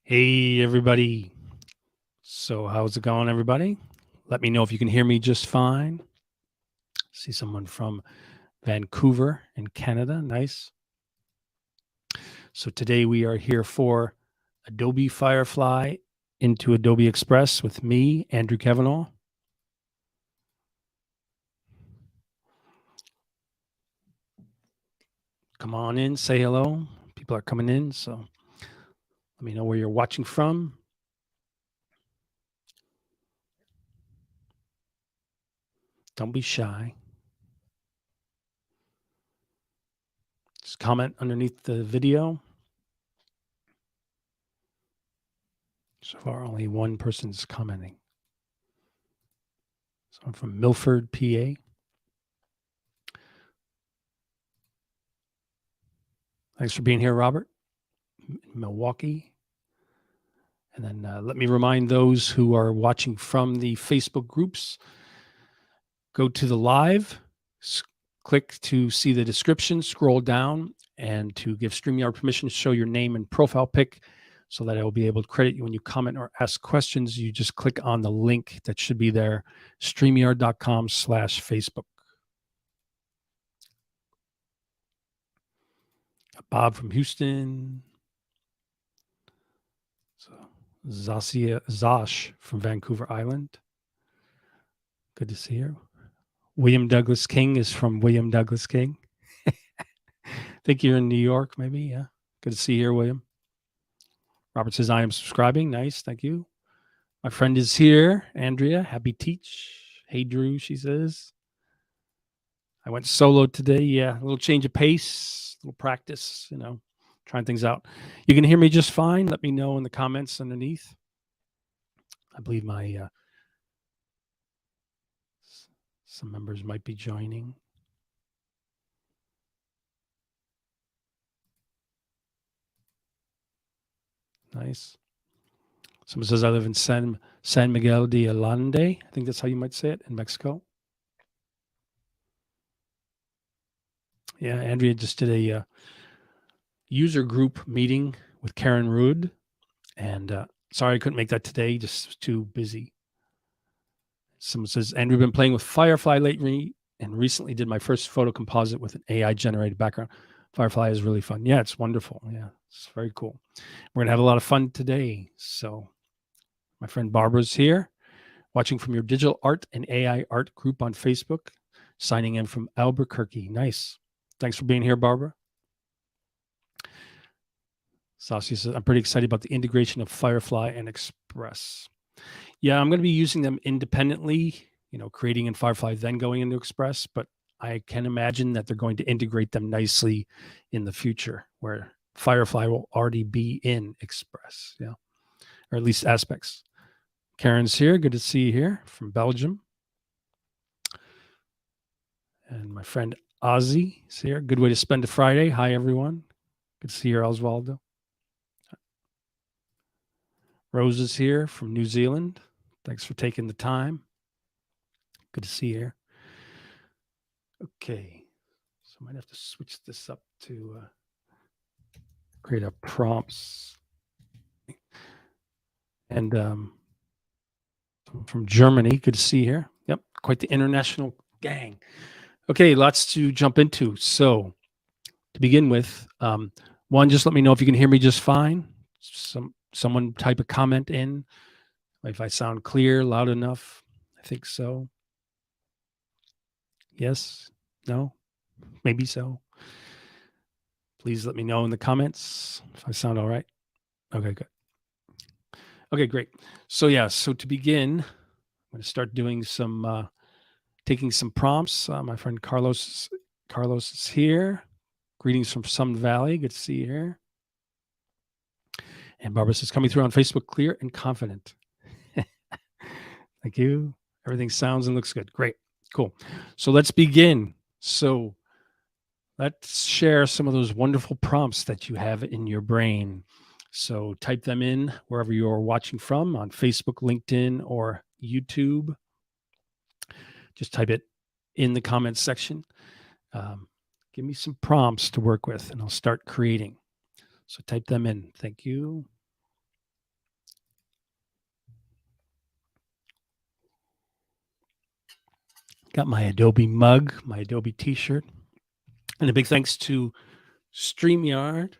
Hey, everybody. So, how's it going, everybody? Let me know if you can hear me just fine. See someone from Vancouver in Canada. Nice. So, today we are here for Adobe Firefly into Adobe Express with me, Andrew Kavanagh. Come on in, say hello. People are coming in, so let me know where you're watching from. Don't be shy. Just comment underneath the video. So far, only one person's commenting. So I'm from Milford, PA. Thanks for being here, Robert. Milwaukee. And then let me remind those who are watching from the Facebook groups, go to the live, click to see the description, scroll down, and to give StreamYard permission to show your name and profile pic so that I will be able to credit you when you comment or ask questions. You just click on the link that should be there, streamyard.com/Facebook. Bob from Houston. So Zosh from Vancouver Island. Good to see you. William Douglas King is from William Douglas King. I think you're in New York, maybe. Yeah. Good to see you here, William. Robert says, I am subscribing. Nice. Thank you. My friend is here. Andrea, happy teach. Hey, Drew, she says. I went solo today. Yeah. A little change of pace, a little practice, trying things out. You can hear me just fine. Let me know in the comments underneath. I believe my some members might be joining. Nice. Someone says I live in San Miguel de Allende. I think that's how you might say it, in Mexico. Yeah, Andrea just did a user group meeting with Karen Rudd. And sorry I couldn't make that today, just too busy. Someone says, Andrew, been playing with Firefly lately and recently did my first photo composite with an AI-generated background. Firefly is really fun. Yeah, it's wonderful. Yeah, it's very cool. We're going to have a lot of fun today. So my friend Barbara's here, watching from your digital art and AI art group on Facebook, signing in from Albuquerque. Nice. Thanks for being here, Barbara. Sasha says, I'm pretty excited about the integration of Firefly and Express. Yeah, I'm going to be using them independently, creating in Firefly, then going into Express. But I can imagine that they're going to integrate them nicely in the future where Firefly will already be in Express, or at least aspects. Karen's here. Good to see you here from Belgium. And my friend Ozzy is here. Good way to spend a Friday. Hi, everyone. Good to see you, Osvaldo. Rose is here from New Zealand. Thanks for taking the time. Good to see you here. Okay. So I might have to switch this up to create a prompts. And from Germany, good to see you here. Yep, quite the international gang. Okay, lots to jump into. So to begin with, one, just let me know if you can hear me just fine. Someone type a comment in if I sound clear, loud enough. I think so. Yes, no, maybe so. Please let me know in the comments if I sound all right. Okay, good. Okay, great. So so to begin, I'm going to start doing some, taking some prompts. My friend Carlos is here. Greetings from Sun Valley. Good to see you here. And Barbara says, coming through on Facebook, clear and confident. Thank you. Everything sounds and looks good. Great. Cool. So let's begin. So let's share some of those wonderful prompts that you have in your brain. So type them in wherever you're watching from, on Facebook, LinkedIn, or YouTube. Just type it in the comments section. Give me some prompts to work with, and I'll start creating. So type them in. Thank you. Got my Adobe mug, my Adobe t-shirt. And a big thanks to StreamYard.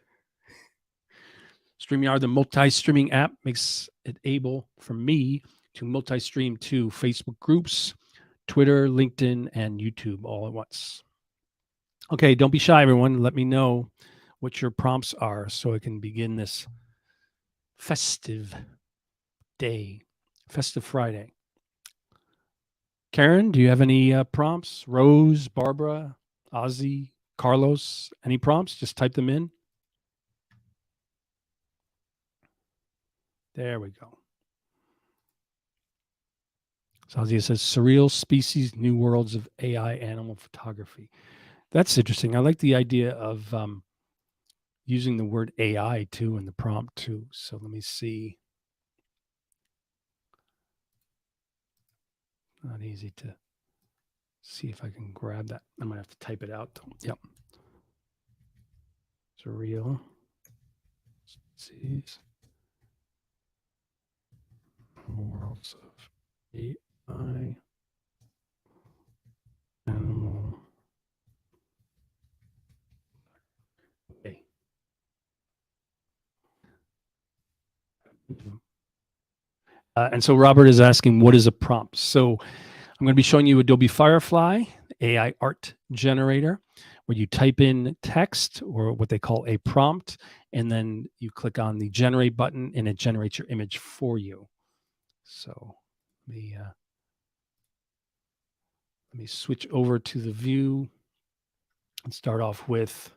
StreamYard, the multi-streaming app, makes it able for me to multi-stream to Facebook groups, Twitter, LinkedIn, and YouTube all at once. Okay, don't be shy, everyone. Let me know what your prompts are so I can begin this festive day, festive Friday. Karen, do you have any prompts? Rose, Barbara, Ozzy, Carlos, any prompts? Just type them in. There we go. So Ozzy says, surreal species, new worlds of AI animal photography. That's interesting. I like the idea of using the word AI too in the prompt too. So let me see. Not easy to see if I can grab that. I might have to type it out though. Yep. Surreal species, worlds of AI animal. Okay. And so Robert is asking, what is a prompt? So I'm going to be showing you Adobe Firefly, AI art generator, where you type in text or what they call a prompt, and then you click on the generate button and it generates your image for you. So let me switch over to the view and start off with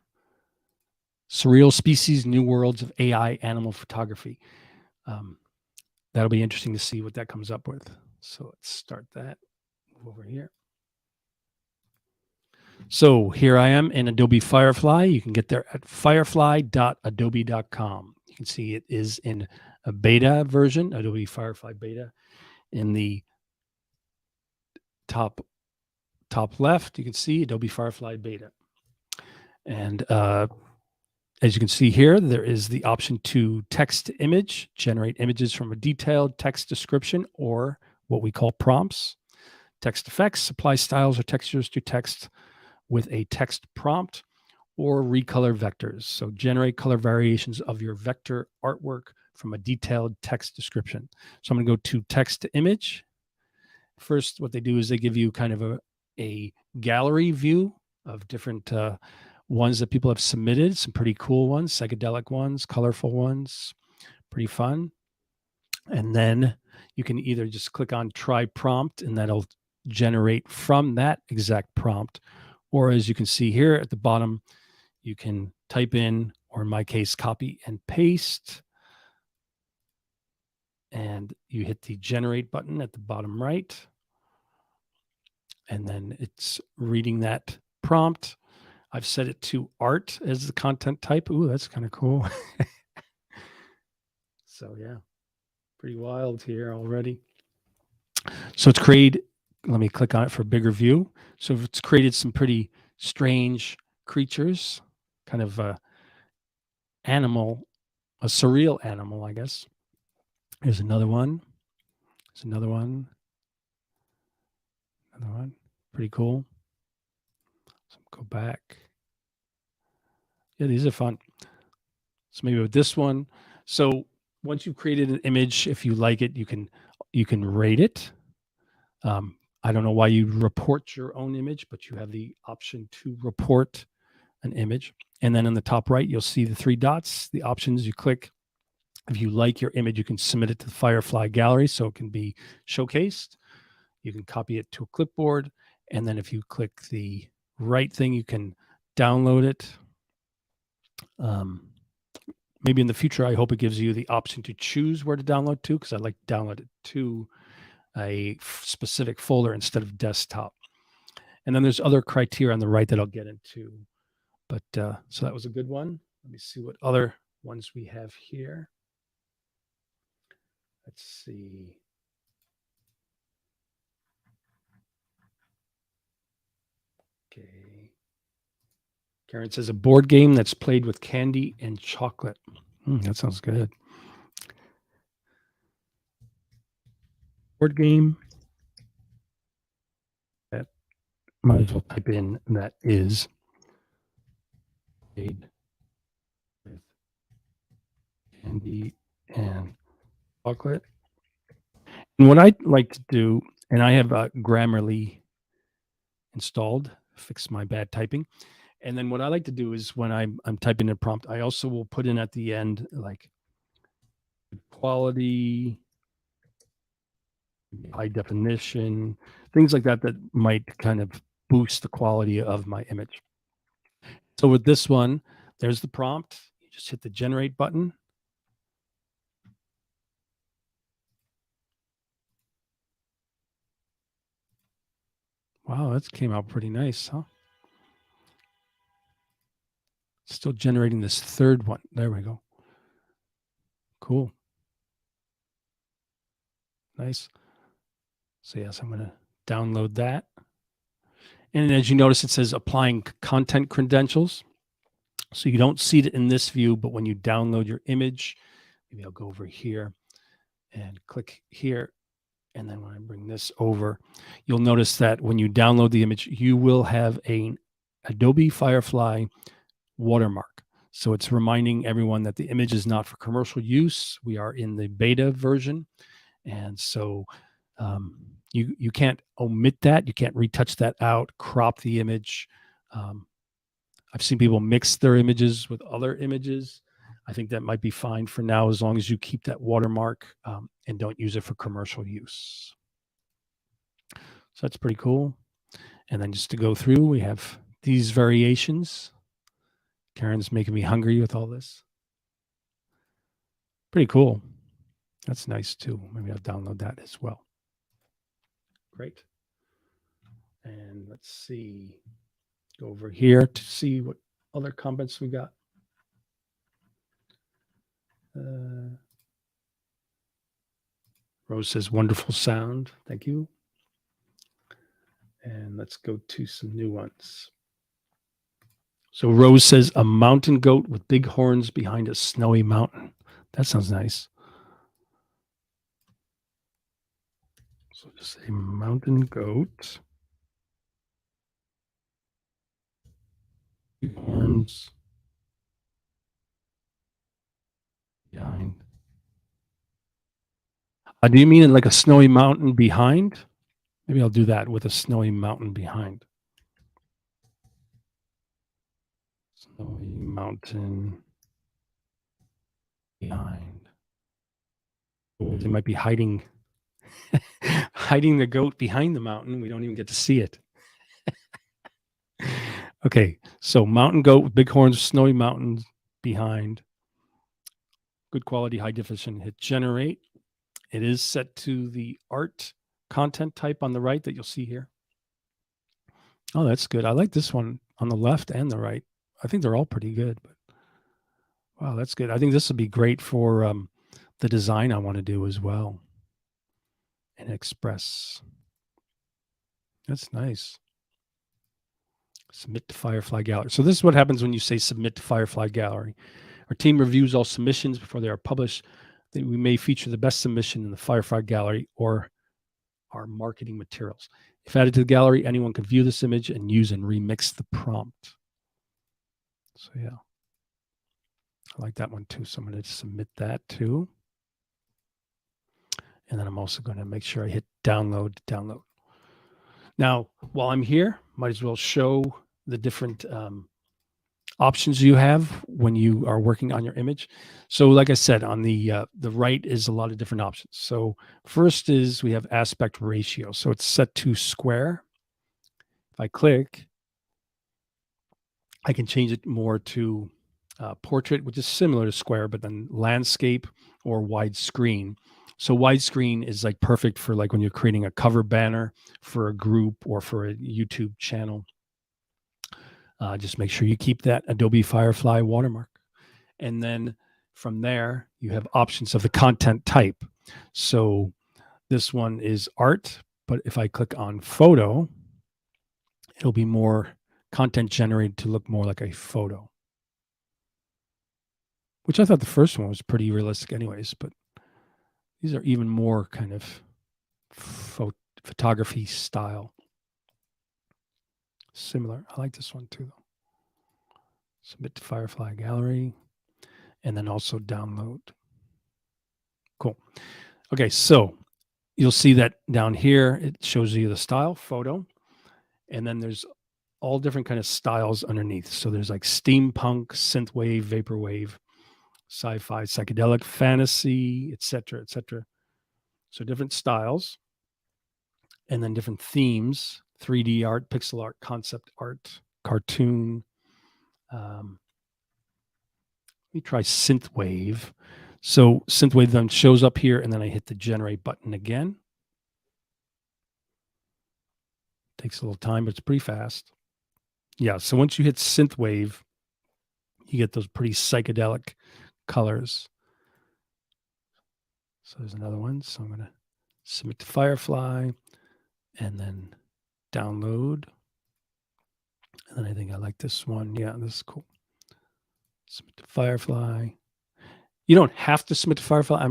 surreal species, new worlds of AI animal photography. That'll be interesting to see what that comes up with. So let's start that. Move over here. So here I am in Adobe Firefly. You can get there at firefly.adobe.com. You can see it is in a beta version, Adobe Firefly beta. In the top left, you can see Adobe Firefly beta. And as you can see here, there is the option to text to image, generate images from a detailed text description or what we call prompts, text effects, apply styles or textures to text with a text prompt, or recolor vectors. So generate color variations of your vector artwork from a detailed text description. So I'm going to go to text to image. First, what they do is they give you kind of a gallery view of different ones that people have submitted, some pretty cool ones, psychedelic ones, colorful ones, pretty fun. And then you can either just click on try prompt and that'll generate from that exact prompt. Or as you can see here at the bottom, you can type in, or in my case, copy and paste. And you hit the generate button at the bottom right. And then it's reading that prompt. I've set it to art as the content type. Ooh, that's kind of cool. So yeah, pretty wild here already. So it's created, let me click on it for a bigger view. So it's created some pretty strange creatures, kind of a surreal animal, I guess. Here's another one. There's another one. Another one. Pretty cool. So go back. Yeah, these are fun. So maybe with this one. So once you've created an image, if you like it, you can rate it. I don't know why you report your own image, but you have the option to report an image. And then in the top right, you'll see the three dots, the options. You click. If you like your image, you can submit it to the Firefly gallery so it can be showcased. You can copy it to a clipboard. And then if you click the right thing, you can download it. Maybe in the future, I hope it gives you the option to choose where to download to, because I'd like to download it to a specific folder instead of desktop. And then there's other criteria on the right that I'll get into. But so that was a good one. Let me see what other ones we have here. Let's see. Okay. Karen says a board game that's played with candy and chocolate. That sounds good. Board game that might as well type in that is made with candy and chocolate. And what I like to do, and I have Grammarly installed, fix my bad typing. And then what I like to do is when I'm typing a prompt, I also will put in at the end like quality, high definition, things like that that might kind of boost the quality of my image. So with this one, there's the prompt. You just hit the generate button. Wow, that came out pretty nice, huh? Still generating this third one. There we go. Cool. Nice. So yes, I'm going to download that. And as you notice, it says applying content credentials. So you don't see it in this view, but when you download your image, maybe I'll go over here and click here. And then when I bring this over, you'll notice that when you download the image, you will have an Adobe Firefly watermark. So it's reminding everyone that the image is not for commercial use. We are in the beta version. And so you can't omit that. You can't retouch that out, crop the image. I've seen people mix their images with other images. I think that might be fine for now, as long as you keep that watermark and don't use it for commercial use. So that's pretty cool. And then just to go through, we have these variations. Karen's making me hungry with all this. Pretty cool. That's nice too. Maybe I'll download that as well. Great. And let's see, go over here to see what other comments we got. Rose says, wonderful sound. Thank you. And let's go to some new ones. So Rose says, a mountain goat with big horns behind a snowy mountain. That sounds nice. So just a mountain goat. Big horns behind. Do you mean like a snowy mountain behind? Maybe I'll do that with a snowy mountain behind. Snowy mountain behind. They might be hiding the goat behind the mountain. We don't even get to see it. Okay, so mountain goat with big horns, snowy mountains behind. Good quality, high definition. Hit generate. It is set to the art content type on the right that you'll see here. Oh, that's good. I like this one on the left and the right. I think they're all pretty good. But wow, that's good. I think this would be great for the design I want to do as well. And Express. That's nice. Submit to Firefly Gallery. So this is what happens when you say submit to Firefly Gallery. Our team reviews all submissions before they are published. We may feature the best submission in the Firefly Gallery or our marketing materials. If added to the gallery, anyone can view this image and use and remix the prompt. So yeah, I like that one too. So I'm going to submit that too. And then I'm also going to make sure I hit download. Now, while I'm here, might as well show the different options you have when you are working on your image. So like I said, on the right is a lot of different options. So first is we have aspect ratio. So it's set to square. If I click, I can change it more to portrait, which is similar to square, but then landscape or widescreen. So widescreen is like perfect for like when you're creating a cover banner for a group or for a YouTube channel. Just make sure you keep that Adobe Firefly watermark. And then from there, you have options of the content type. So this one is art, but if I click on photo, it'll be more content generated to look more like a photo, which I thought the first one was pretty realistic anyways, but these are even more kind of photography style. Similar. I like this one too, though. Submit to Firefly Gallery, and then also download. Cool. Okay, so you'll see that down here, it shows you the style, photo, and then there's all different kind of styles underneath. So there's like steampunk, synthwave, vaporwave, sci-fi, psychedelic, fantasy, etc., etc. So different styles, and then different themes: 3D art, pixel art, concept art, cartoon. Let me try synthwave. So synthwave then shows up here, and then I hit the generate button again. Takes a little time, but it's pretty fast. Yeah, so once you hit synthwave, you get those pretty psychedelic colors. So there's another one. So I'm going to submit to Firefly and then download. And then I think I like this one. Yeah, this is cool. Submit to Firefly. You don't have to submit to Firefly.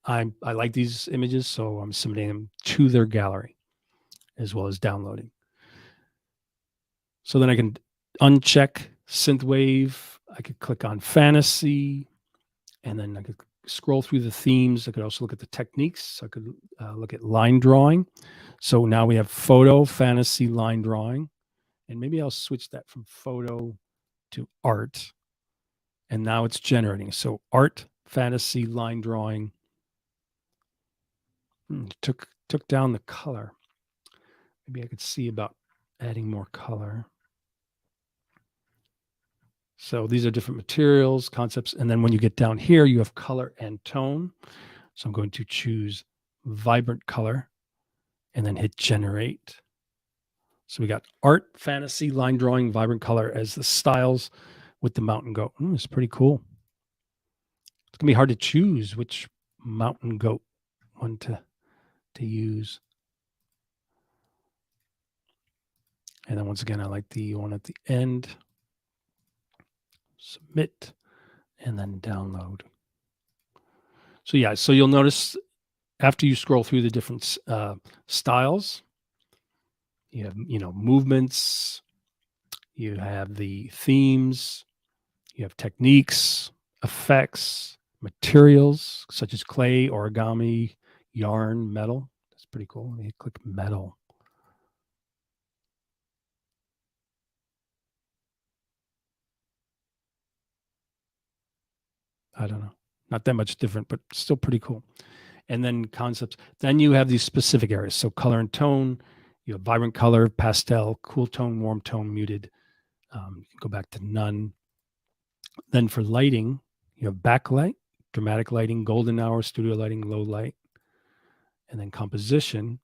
I like these images, so I'm submitting them to their gallery as well as downloading. So then I can uncheck synthwave. I could click on fantasy, and then I could scroll through the themes. I could also look at the techniques. I could look at line drawing. So now we have photo, fantasy, line drawing. And maybe I'll switch that from photo to art. And now it's generating. So art, fantasy, line drawing. Took down the color. Maybe I could see about adding more color. So these are different materials, concepts. And then when you get down here, you have color and tone. So I'm going to choose vibrant color and then hit generate. So we got art, fantasy, line drawing, vibrant color as the styles with the mountain goat. It's pretty cool. It's going to be hard to choose which mountain goat one to use. And then once again, I like the one at the end. Submit and then download. So yeah, so you'll notice after you scroll through the different styles, you have, movements, you have the themes, you have techniques, effects, materials such as clay, origami, yarn, metal. That's pretty cool. Let me click metal. I don't know. Not that much different, but still pretty cool. And then concepts. Then you have these specific areas. So color and tone. You have vibrant color, pastel, cool tone, warm tone, muted. You can go back to none. Then for lighting, you have backlight, dramatic lighting, golden hour, studio lighting, low light. And then composition,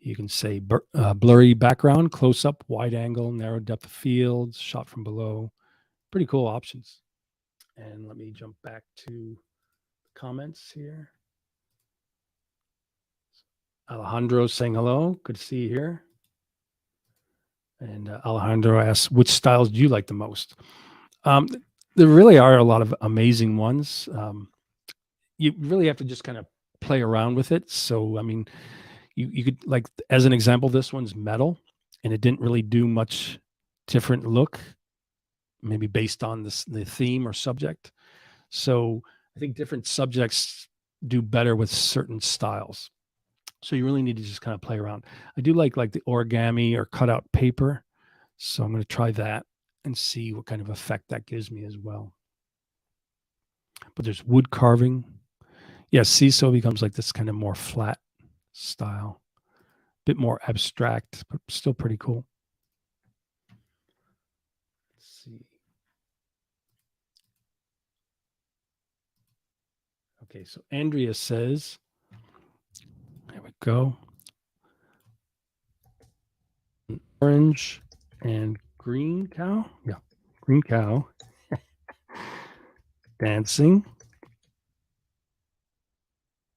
you can say blurry background, close up, wide angle, narrow depth of field, shot from below. Pretty cool options. And let me jump back to the comments here. Alejandro saying hello. Good to see you here. And Alejandro asks, which styles do you like the most? There really are a lot of amazing ones. You really have to just kind of play around with it. So, I mean, you could, like, as an example, this one's metal, and it didn't really do much different look, maybe based on the theme or subject. So I think different subjects do better with certain styles. So you really need to just kind of play around. I do like the origami or cutout paper. So I'm going to try that and see what kind of effect that gives me as well. But there's wood carving. Yeah, seesaw becomes like this kind of more flat style. Bit more abstract, but still pretty cool. Let's see. Okay, so Andrea says, there we go. Orange and green cow. Yeah, green cow. Dancing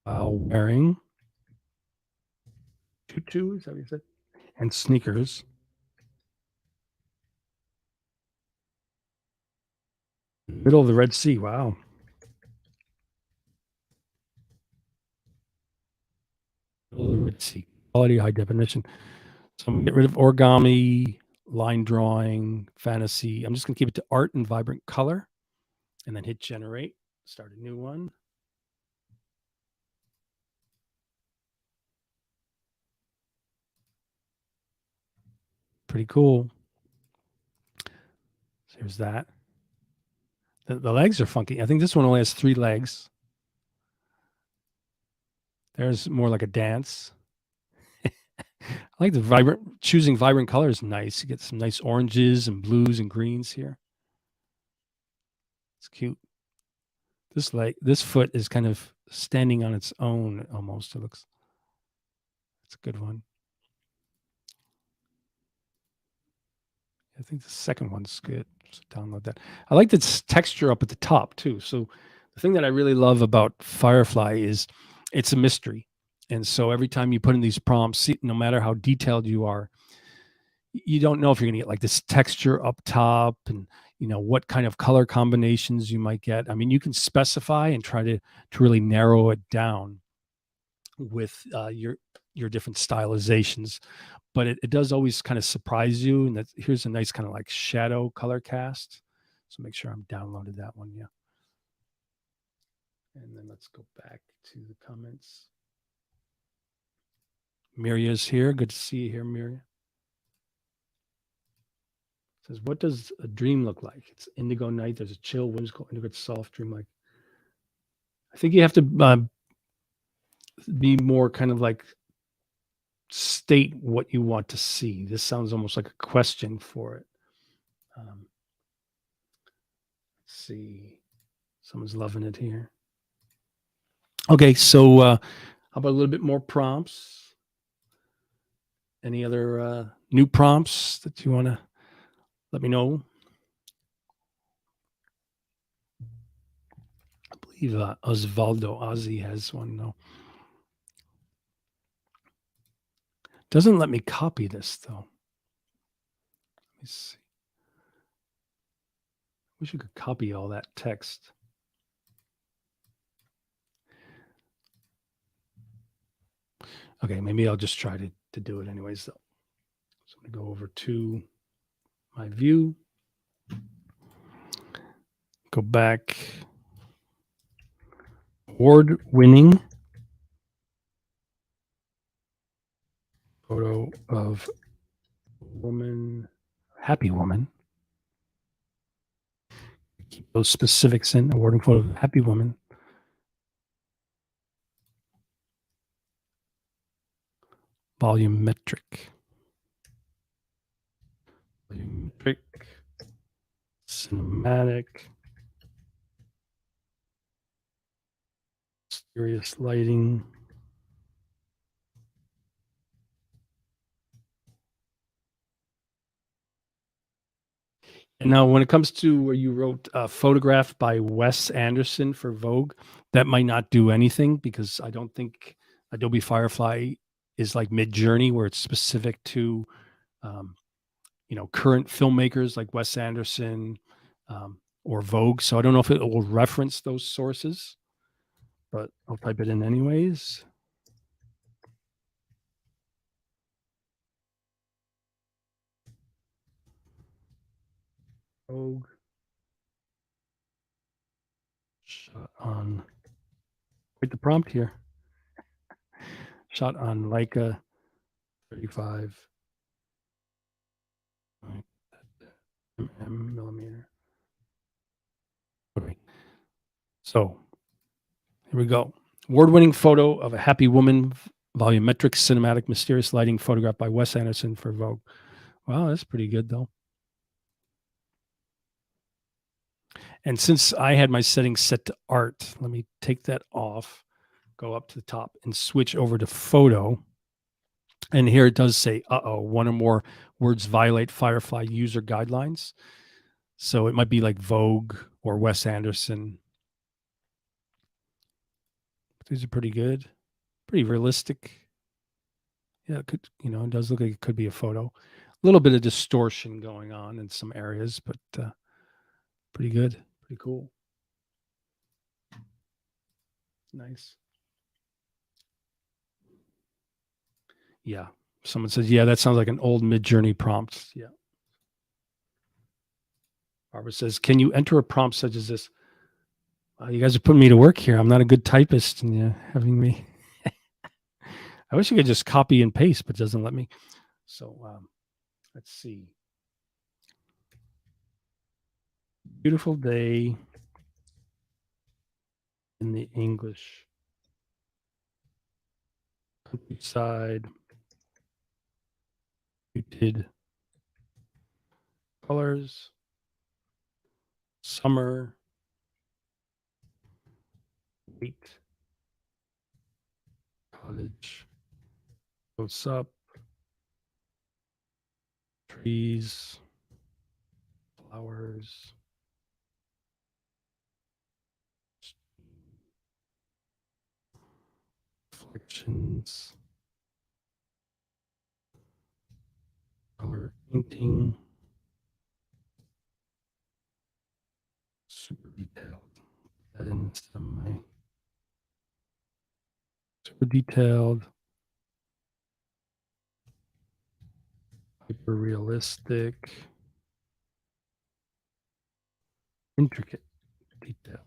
while wearing tutu, is that what you said? And sneakers. Middle of the Red Sea. Wow. Middle of the Red Sea. Quality, high definition. So I'm gonna get rid of origami, line drawing, fantasy. I'm just going to keep it to art and vibrant color, and then hit generate, start a new one. Pretty cool. So here's that. The legs are funky. I think this one only has 3 legs. There's more like a dance. I like the choosing vibrant colors. Nice. You get some nice oranges and blues and greens here. It's cute. This foot is kind of standing on its own almost. It looks. It's a good one. I think the second one's good. So download that. I like this texture up at the top too. So the thing that I really love about Firefly is it's a mystery. And so every time you put in these prompts, no matter how detailed you are, you don't know if you're going to get like this texture up top and what kind of color combinations you might get. I mean, you can specify and try to really narrow it down with your different stylizations, but it does always kind of surprise you. And here's a nice kind of like shadow color cast. So make sure I'm downloaded that one. Yeah. And then let's go back to the comments. Miria's here. Good to see you here, Miria. Says, what does a dream look like? It's indigo night. There's a chill, whimsical, indigo, soft dream like. I think you have to be more kind of like state what you want to see. This sounds almost like a question for it. Let's see. Someone's loving it here. Okay, so how about a little bit more prompts? Any other new prompts that you want to let me know? I believe Osvaldo Ozzy has one though. Doesn't let me copy this though. Let me see. Wish you could copy all that text. Okay, maybe I'll just try to do it anyways though. So I'm gonna go over to my view. Go back. Award-winning photo of woman, happy woman. Keep those specifics in. Awarding photo of happy woman. Volumetric. Volumetric. Cinematic. Mysterious lighting. And now when it comes to where you wrote photographed by Wes Anderson for Vogue, that might not do anything because I don't think Adobe Firefly is like Mid-Journey where it's specific to current filmmakers like Wes Anderson or Vogue. So I don't know if it will reference those sources, but I'll type it in anyways. Vogue. Shot on, wait, the prompt here. Shot on Leica 35 millimeter. Okay. So here we go. Award-winning photo of a happy woman, volumetric, cinematic, mysterious lighting, photographed by Wes Anderson for Vogue. Wow, that's pretty good though. And since I had my settings set to art, let me take that off, go up to the top and switch over to photo. And here it does say, one or more words violate Firefly user guidelines. So it might be like Vogue or Wes Anderson. These are pretty good, pretty realistic. Yeah, it could, it does look like it could be a photo. A little bit of distortion going on in some areas, but pretty good, pretty cool. Nice. Yeah. Someone says, yeah, that sounds like an old Mid-Journey prompt. Yeah. Barbara says, can you enter a prompt such as this? You guys are putting me to work here. I'm not a good typist, and you're having me. I wish you could just copy and paste, but it doesn't let me. So let's see. Beautiful day in the English countryside. Muted colors. Summer. Wait. Cottage. Close up. Trees. Flowers. Reflections. Color painting. Super detailed. That in some way. Super detailed. Hyper realistic. Intricate detail.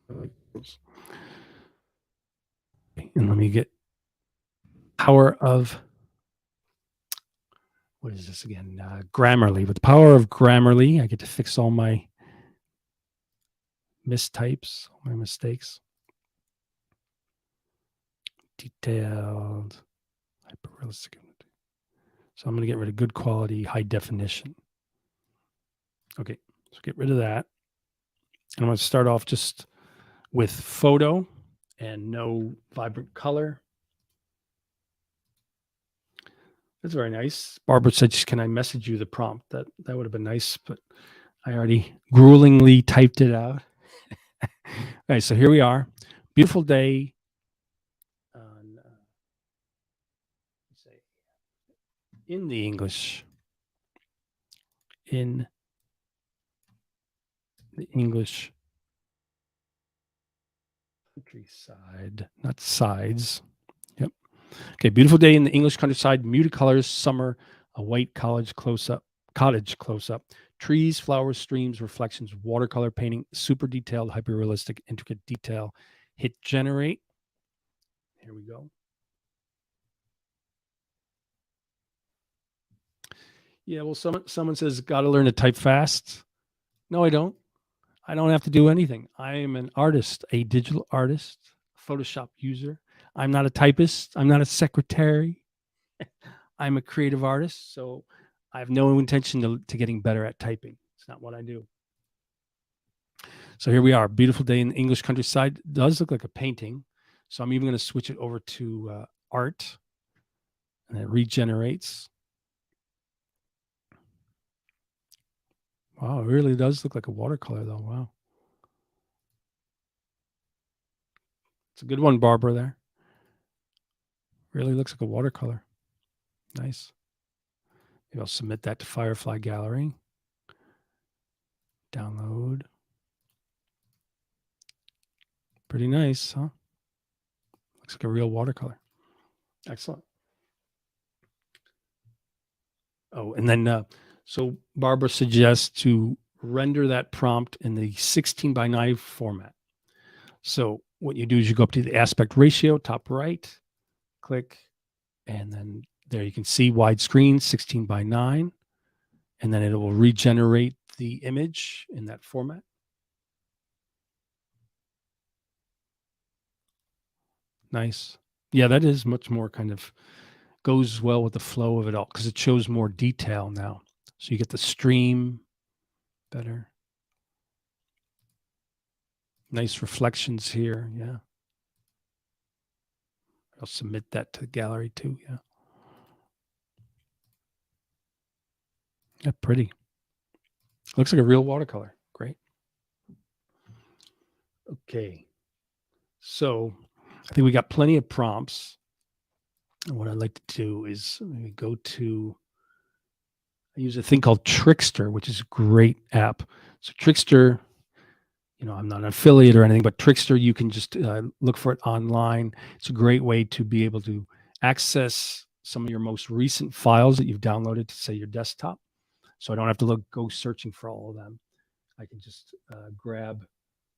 I like those. And let me get power of, what is this again? Grammarly. With the power of Grammarly, I get to fix all my mistypes, all my mistakes. Detailed, hyper realistic. So I'm going to get rid of good quality, high definition. Okay, so get rid of that. And I'm going to start off just with photo and no vibrant color. That's very nice. Barbara said, can I message you the prompt? That would have been nice, but I already gruelingly typed it out. Okay, so here we are. Beautiful day on, say, in the English. In the English countryside, not sides. Yep. Okay, beautiful day in the English countryside, muted colors, summer, a white cottage close up, trees, flowers, streams, reflections, watercolor painting, super detailed, hyper realistic, intricate detail. Hit generate. Here we go. Yeah, well, someone says, got to learn to type fast. No, I don't. I don't have to do anything. I am an artist, a digital artist, Photoshop user. I'm not a typist. I'm not a secretary. I'm a creative artist. So I have no intention to getting better at typing. It's not what I do. So here we are. Beautiful day in the English countryside. It does look like a painting. So I'm even going to switch it over to art. And it regenerates. Wow, it really does look like a watercolor, though. Wow. It's a good one, Barbara, there. Really looks like a watercolor. Nice. Maybe I'll submit that to Firefly Gallery. Download. Pretty nice, huh? Looks like a real watercolor. Excellent. Oh, and then, so Barbara suggests to render that prompt in the 16 by 9 format. So what you do is you go up to the aspect ratio, top right, click, and then there you can see widescreen, 16 by 9, and then it will regenerate the image in that format. Nice. Yeah, that is much more kind of goes well with the flow of it all because it shows more detail now. So you get the stream better. Nice reflections here. Yeah. I'll submit that to the gallery too. Yeah. Yeah, pretty. Looks like a real watercolor. Great. Okay. So I think we got plenty of prompts. And what I'd like to do is maybe go to, I use a thing called Trickster, which is a great app. So Trickster, I'm not an affiliate or anything, but Trickster, you can just look for it online. It's a great way to be able to access some of your most recent files that you've downloaded to, say, your desktop. So I don't have to go searching for all of them. I can just grab,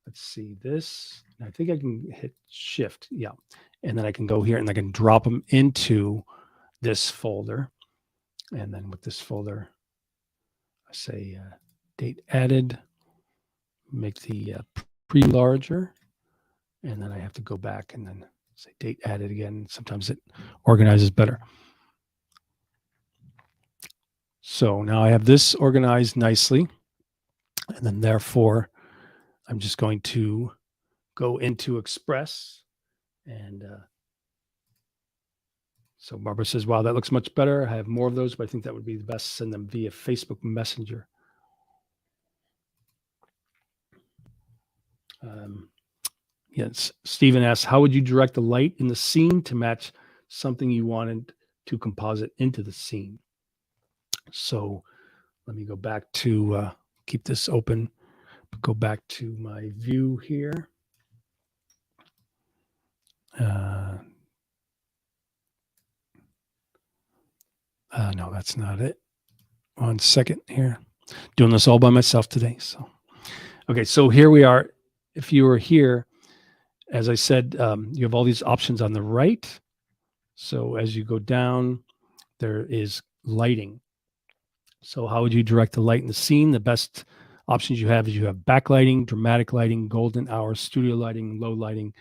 let's see this. I think I can hit shift. Yeah. And then I can go here and I can drop them into this folder. And then with this folder, I say date added, make the pre larger. And then I have to go back and then say date added again. Sometimes it organizes better. So now I have this organized nicely. And then therefore, I'm just going to go into Express. And so Barbara says, wow, that looks much better. I have more of those, but I think that would be the best to send them via Facebook Messenger. Yes, Stephen asks, how would you direct the light in the scene to match something you wanted to composite into the scene? So let me go back to, keep this open, go back to my view here. No, that's not it. 1 second here. Doing this all by myself today. So, okay, so here we are. If you were here, as I said, you have all these options on the right. So as you go down, there is lighting. So how would you direct the light in the scene? The best options you have is you have backlighting, dramatic lighting, golden hour, studio lighting, low lighting.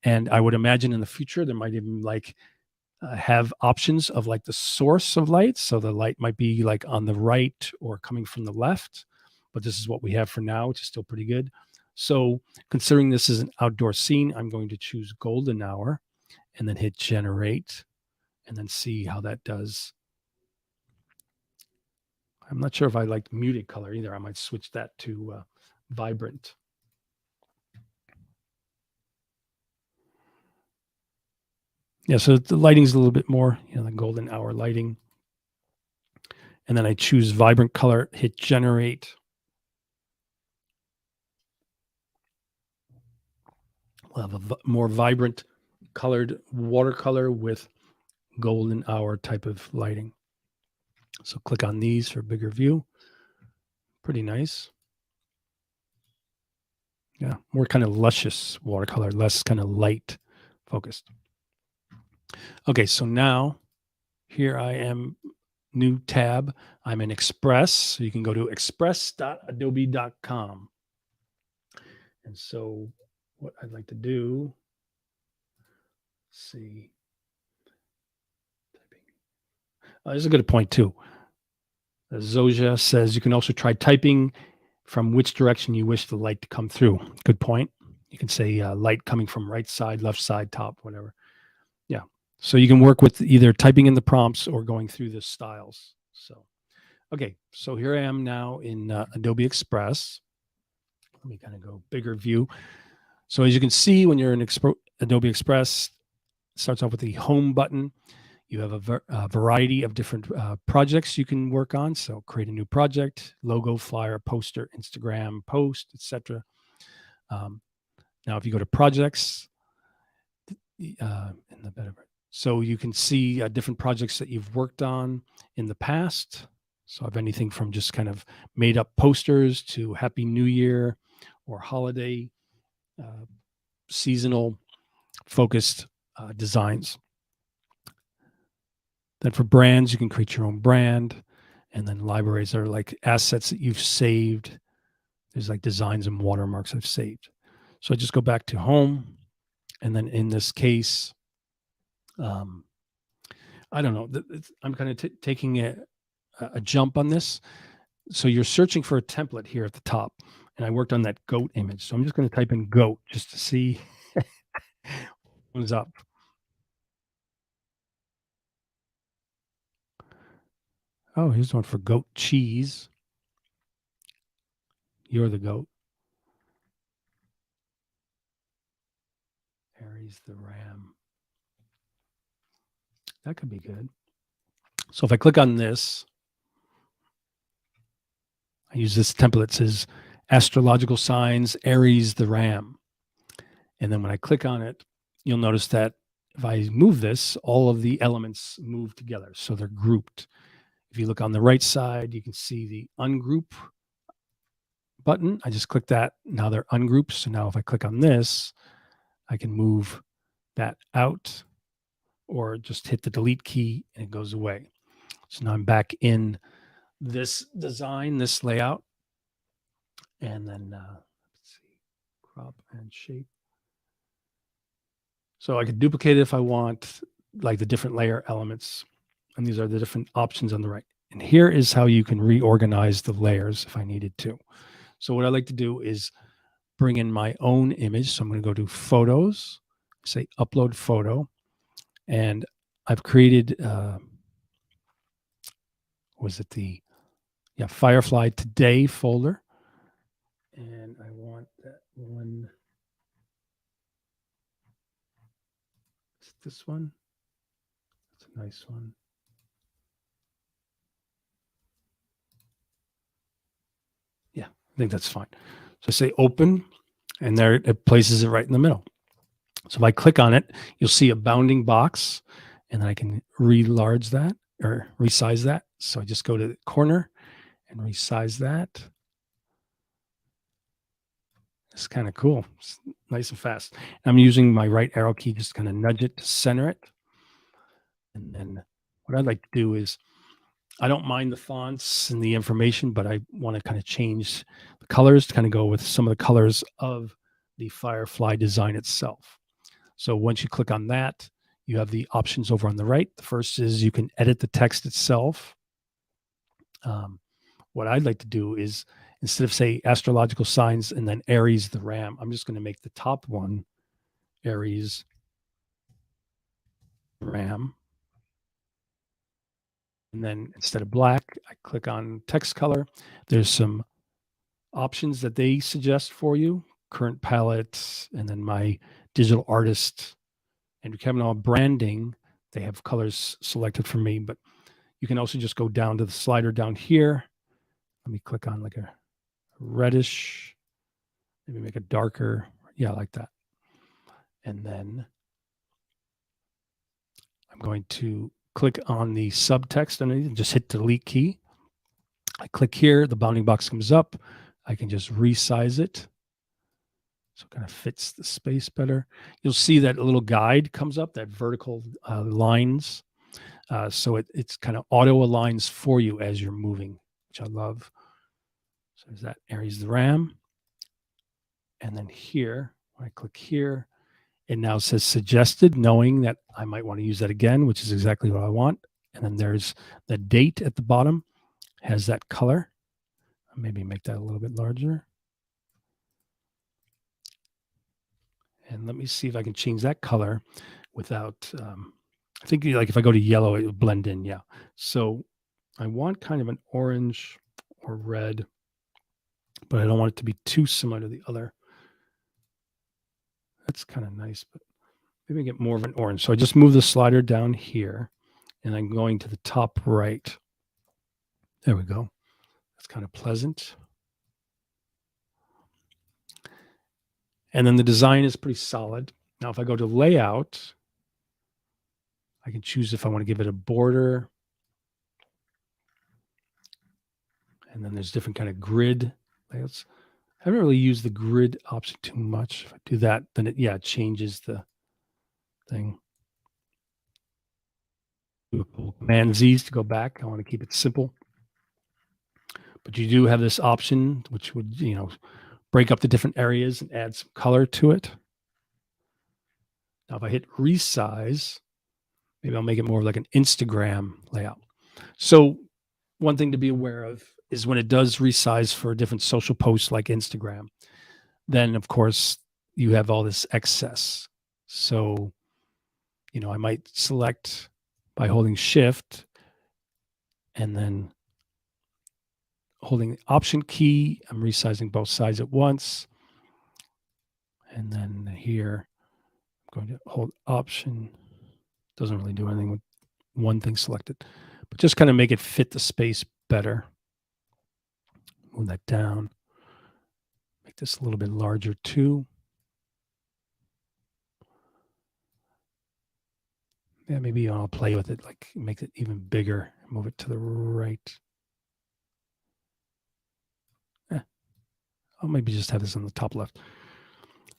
And I would imagine in the future, there might even have options of like the source of light. So the light might be like on the right or coming from the left, but this is what we have for now, which is still pretty good. So considering this is an outdoor scene, I'm going to choose golden hour and then hit generate and then see how that does. I'm not sure if I like muted color either. I might switch that to vibrant. Yeah, so the lighting's a little bit more, the golden hour lighting. And then I choose vibrant color, hit generate. We'll have a more vibrant colored watercolor with golden hour type of lighting. So click on these for a bigger view. Pretty nice. Yeah, more kind of luscious watercolor, less kind of light focused. Okay, so now here I am, new tab. I'm in Express. So you can go to express.adobe.com. And so what I'd like to do, let's see. This is a good point too. Zoja says you can also try typing from which direction you wish the light to come through. Good point. You can say light coming from right side, left side, top, whatever. Yeah. So you can work with either typing in the prompts or going through the styles. So, okay. So here I am now in Adobe Express. Let me kind of go bigger view. So as you can see, when you're in Adobe Express, it starts off with the home button. You have a variety of different projects you can work on. So create a new project, logo, flyer, poster, Instagram post, etc. Now, if you go to projects, in the better, so you can see different projects that you've worked on in the past. So I have anything from just kind of made up posters to Happy New Year or holiday seasonal focused designs. Then for brands, you can create your own brand. And then libraries are like assets that you've saved. There's like designs and watermarks I've saved. So I just go back to home. And then in this case, I don't know. I'm kind of taking a jump on this. So you're searching for a template here at the top. And I worked on that goat image. So I'm just going to type in goat just to see what's up. Oh, here's one for goat cheese. You're the goat. Aries the ram. That could be good. So if I click on this, I use this template. It says astrological signs, Aries the ram. And then when I click on it, you'll notice that if I move this, all of the elements move together. So they're grouped. If you look on the right side, you can see the ungroup button. I just click that. Now they're ungrouped. So now if I click on this, I can move that out or just hit the delete key and it goes away. So now I'm back in this design, this layout. And then let's see, crop and shape. So I could duplicate it if I want, like the different layer elements. And these are the different options on the right. And here is how you can reorganize the layers if I needed to. So what I like to do is bring in my own image. So I'm going to go to Photos, say Upload Photo. And I've created, was it the Firefly Today folder. And I want that one. Is it this one? It's a nice one. Yeah, I think that's fine. So I say open, and there it places it right in the middle. So if I click on it, you'll see a bounding box, and then I can re-large that or resize that. So I just go to the corner and resize that. It's kind of cool. It's nice and fast. I'm using my right arrow key, just kind of nudge it to center it. And then what I'd like to do is, I don't mind the fonts and the information, but I want to kind of change the colors to kind of go with some of the colors of the Firefly design itself. So once you click on that, you have the options over on the right. The first is you can edit the text itself. What I'd like to do is, instead of say astrological signs and then Aries the ram, I'm just going to make the top one Aries ram. And then instead of black, I click on text color. There's some options that they suggest for you, current palette, and then my digital artist and Kavanagh branding. They have colors selected for me, but you can also just go down to the slider down here. Let me click on like a reddish, maybe make it darker. Yeah, like that. And then I'm going to click on the subtext underneath and just hit the delete key. I click here, the bounding box comes up. I can just resize it. So it kind of fits the space better. You'll see that a little guide comes up, that vertical lines. So it's kind of auto aligns for you as you're moving, which I love. So there's that Aries the ram. And then here, when I click here, it now says suggested, knowing that I might want to use that again, which is exactly what I want. And then there's the date at the bottom, has that color. Maybe make that a little bit larger. And let me see if I can change that color without, I think like if I go to yellow, it will blend in. Yeah. So I want kind of an orange or red, but I don't want it to be too similar to the other. That's kind of nice, but maybe get more of an orange. So I just move the slider down here and I'm going to the top right. There we go. That's kind of pleasant. And then the design is pretty solid. Now, if I go to layout, I can choose if I want to give it a border. And then there's different kind of grid layouts. I haven't really used the grid option too much. If I do that, then it changes the thing. Command Z's to go back. I want to keep it simple. But you do have this option, which would, break up the different areas and add some color to it. Now, if I hit resize, maybe I'll make it more like an Instagram layout. So one thing to be aware of is when it does resize for different social posts like Instagram, then of course you have all this excess. So, I might select by holding Shift and then holding the Option key. I'm resizing both sides at once. And then here, I'm going to hold Option. Doesn't really do anything with one thing selected, but just kind of make it fit the space better. Move that down. Make this a little bit larger too. Yeah, maybe I'll play with it, like make it even bigger. Move it to the right. I'll maybe just have this on the top left.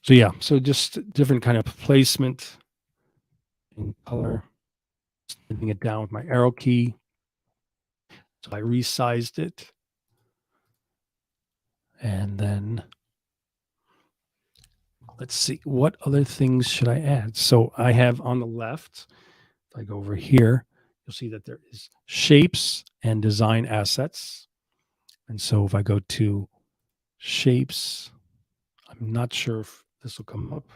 So yeah, so just different kind of placement in color, sending it down with my arrow key. So I resized it. And then let's see, what other things should I add? So I have on the left, if I go over here, you'll see that there is shapes and design assets. And so if I go to shapes, I'm not sure if this will come up.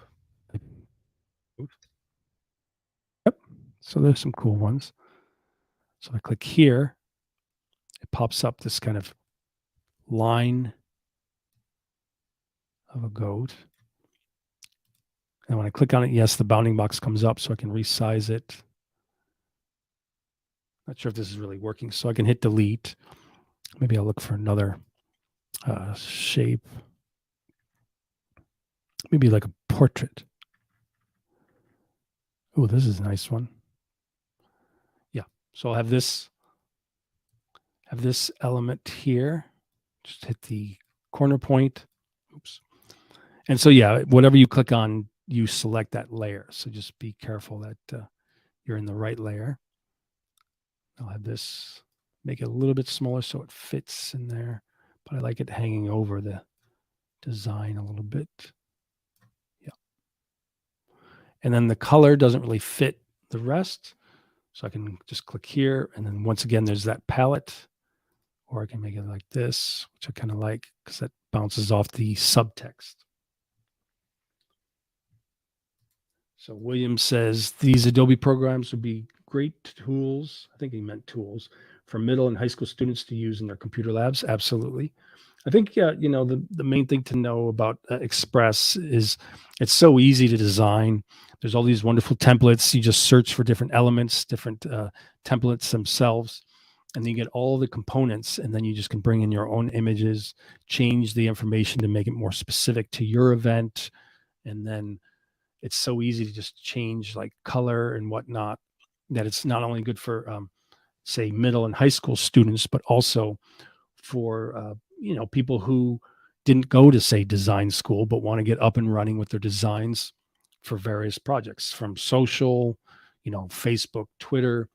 Yep. So there's some cool ones. So I click here, it pops up this kind of line of a goat. And when I click on it, yes, the bounding box comes up so I can resize it. Not sure if this is really working. So I can hit delete. Maybe I'll look for another shape. Maybe like a portrait. Oh, this is a nice one. Yeah. So I'll have this element here. Just hit the corner point. Oops. And so, yeah, whatever you click on, you select that layer. So just be careful that you're in the right layer. I'll have this, make it a little bit smaller so it fits in there, but I like it hanging over the design a little bit. Yeah. And then the color doesn't really fit the rest. So I can just click here. And then once again, there's that palette, or I can make it like this, which I kind of like because that bounces off the subtext. So William says these Adobe programs would be great tools. I think he meant tools for middle and high school students to use in their computer labs. Absolutely. I think, the main thing to know about Express is it's so easy to design. There's all these wonderful templates. You just search for different elements, different templates themselves, and then you get all the components, and then you just can bring in your own images, change the information to make it more specific to your event, and then it's so easy to just change like color and whatnot that it's not only good for say middle and high school students, but also for people who didn't go to say design school but want to get up and running with their designs for various projects, from social, Facebook, Twitter,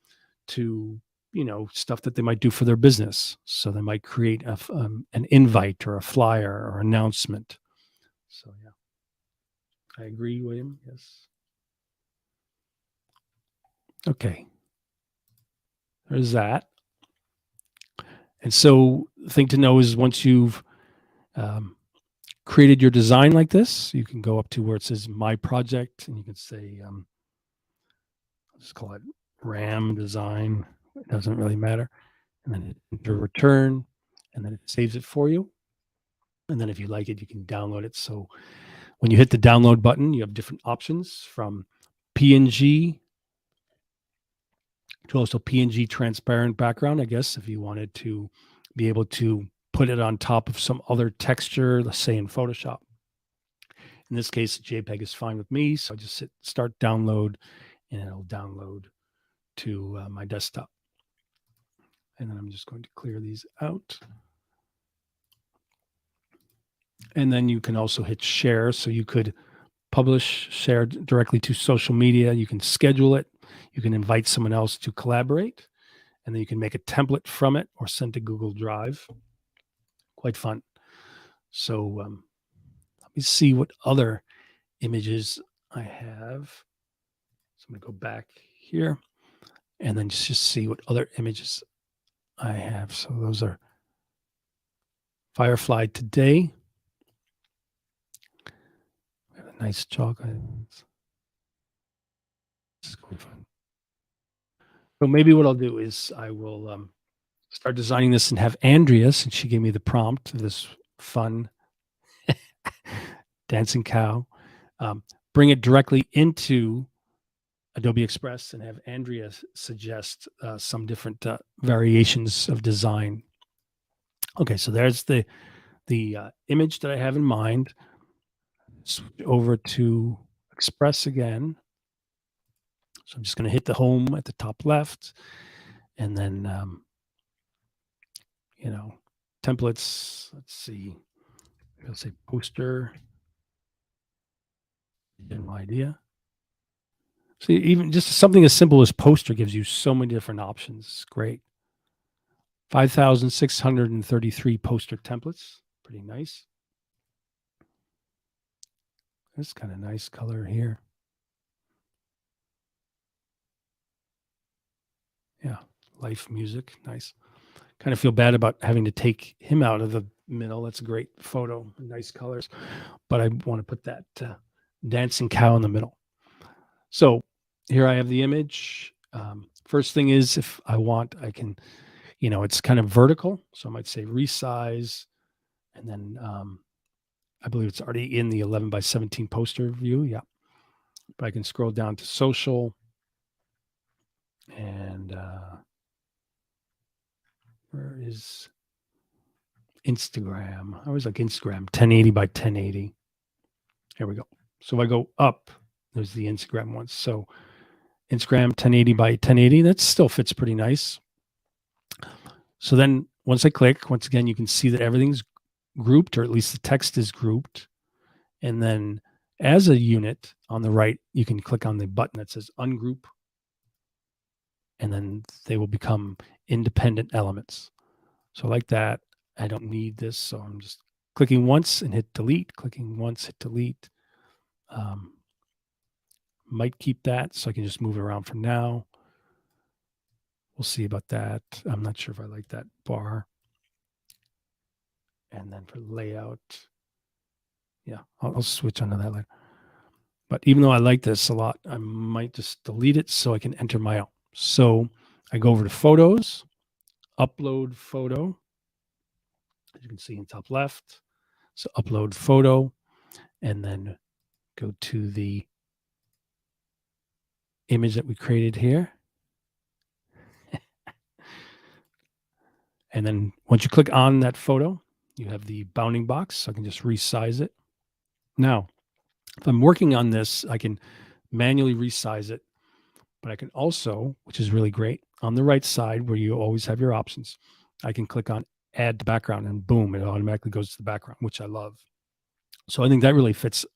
to stuff that they might do for their business. So they might create an invite or a flyer or announcement. So yeah, I agree, William. Yes. Okay. There's that. And so the thing to know is once you've created your design like this, you can go up to where it says My Project, and you can say, I'll just call it RAM Design. It doesn't really matter. And then hit enter return, and then it saves it for you. And then if you like it, you can download it. So when you hit the download button, you have different options from PNG to also PNG transparent background, I guess, if you wanted to be able to put it on top of some other texture, let's say in Photoshop. In this case, JPEG is fine with me. So I just hit start download, and it'll download to my desktop. And then I'm just going to clear these out. And then you can also hit share. So you could publish, share directly to social media. You can schedule it. You can invite someone else to collaborate. And then you can make a template from it or send to Google Drive. Quite fun. So let me see what other images I have. So I'm going to go back here and then just see what other images I have. So those are Firefly today. We have a nice chocolate. This is quite fun. So maybe what I'll do is I will start designing this and have Andrea, since she gave me the prompt of this fun dancing cow, bring it directly into Adobe Express and have Andrea suggest some different variations of design. Okay, so there's the image that I have in mind. Switch over to Express again. So I'm just going to hit the home at the top left, and then templates. Let's see. I'll say poster, general idea. So even just something as simple as poster gives you so many different options. It's great. 5,633 poster templates. Pretty nice. That's kind of nice color here. Yeah, life music, nice. Kind of feel bad about having to take him out of the middle. That's a great photo, nice colors. But I want to put that dancing cow in the middle. So here I have the image. First thing is, if I want, I can, it's kind of vertical. So I might say resize, and then I believe it's already in the 11 by 17 poster view. Yeah. But I can scroll down to social, and where is Instagram? I always like Instagram, 1080 by 1080. Here we go. So if I go up, there's the Instagram one. So Instagram 1080 by 1080, that still fits pretty nice. So then once I click, once again, you can see that everything's grouped, or at least the text is grouped. And then as a unit on the right, you can click on the button that says ungroup, and then they will become independent elements. So like that, I don't need this. So I'm just clicking once and hit delete, clicking once, hit delete. Might keep that so I can just move it around for now. We'll see about that. I'm not sure if I like that bar. And then for layout, yeah, I'll switch onto that later. But even though I like this a lot, I might just delete it so I can enter my own. So I go over to photos, upload photo. As you can see in top left. So upload photo, and then go to the image that we created here. And then once you click on that photo, you have the bounding box. So I can just resize it. Now, if I'm working on this, I can manually resize it, but I can also, which is really great, on the right side where you always have your options, I can click on add to background, and boom, it automatically goes to the background, which I love. So I think that really fits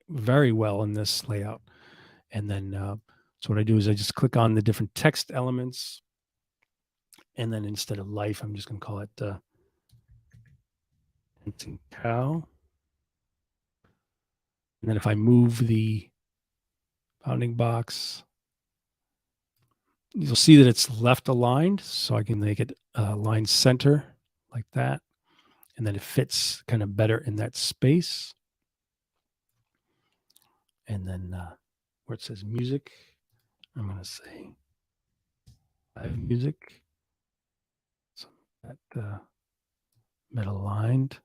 very well in this layout. And then, so what I do is I just click on the different text elements, and then instead of life, I'm just going to call it dancing cow. And then if I move the bounding box, you'll see that it's left aligned, so I can make it line center like that. And then it fits kind of better in that space. And then where it says music, I'm going to say live music. So that middle aligned.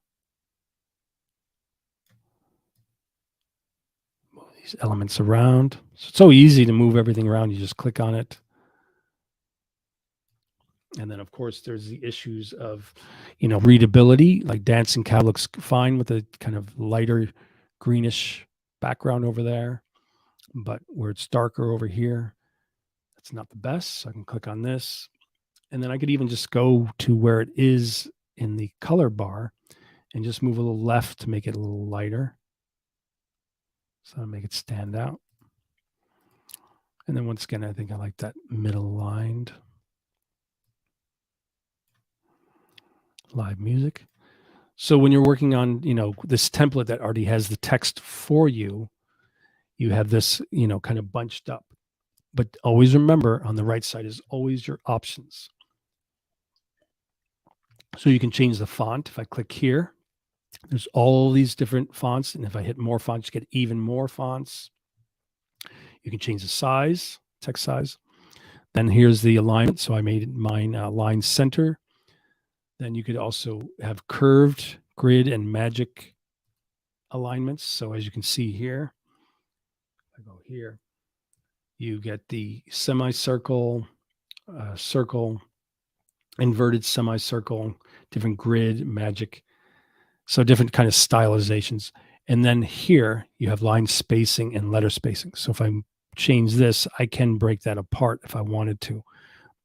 Move these elements around. So it's so easy to move everything around. You just click on it. And then, of course, there's the issues of, readability. Like dancing cow looks fine with a kind of lighter greenish background over there. But where it's darker over here, that's not the best. So I can click on this. And then I could even just go to where it is in the color bar and just move a little left to make it a little lighter. So I'll make it stand out. And then once again, I think I like that middle aligned. Live music. So when you're working on, this template that already has the text for you, you have this, kind of bunched up. But always remember, on the right side is always your options. So you can change the font. If I click here, there's all these different fonts. And if I hit more fonts, you get even more fonts. You can change the size, text size. Then here's the alignment. So I made mine line center. Then you could also have curved, grid, and magic alignments. So as you can see here, if I go here, you get the semicircle, circle, inverted semicircle, different grid, magic. So different kind of stylizations. And then here you have line spacing and letter spacing. So if I change this, I can break that apart if I wanted to.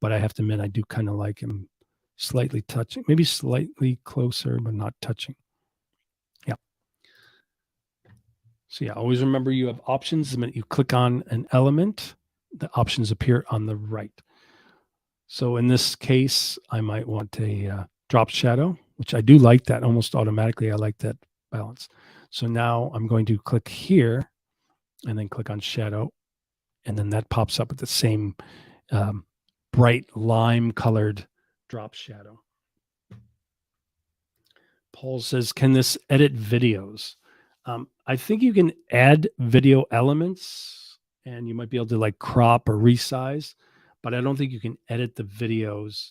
But I have to admit, I do kind of like him slightly touching, maybe slightly closer, but not touching. Yeah. So yeah, always remember you have options. The minute you click on an element, the options appear on the right. So in this case, I might want a drop shadow, which I do like that almost automatically. I like that balance. So now I'm going to click here and then click on shadow. And then that pops up with the same bright lime colored drop shadow. Paul says, can this edit videos? I think you can add video elements and you might be able to like crop or resize, but I don't think you can edit the videos,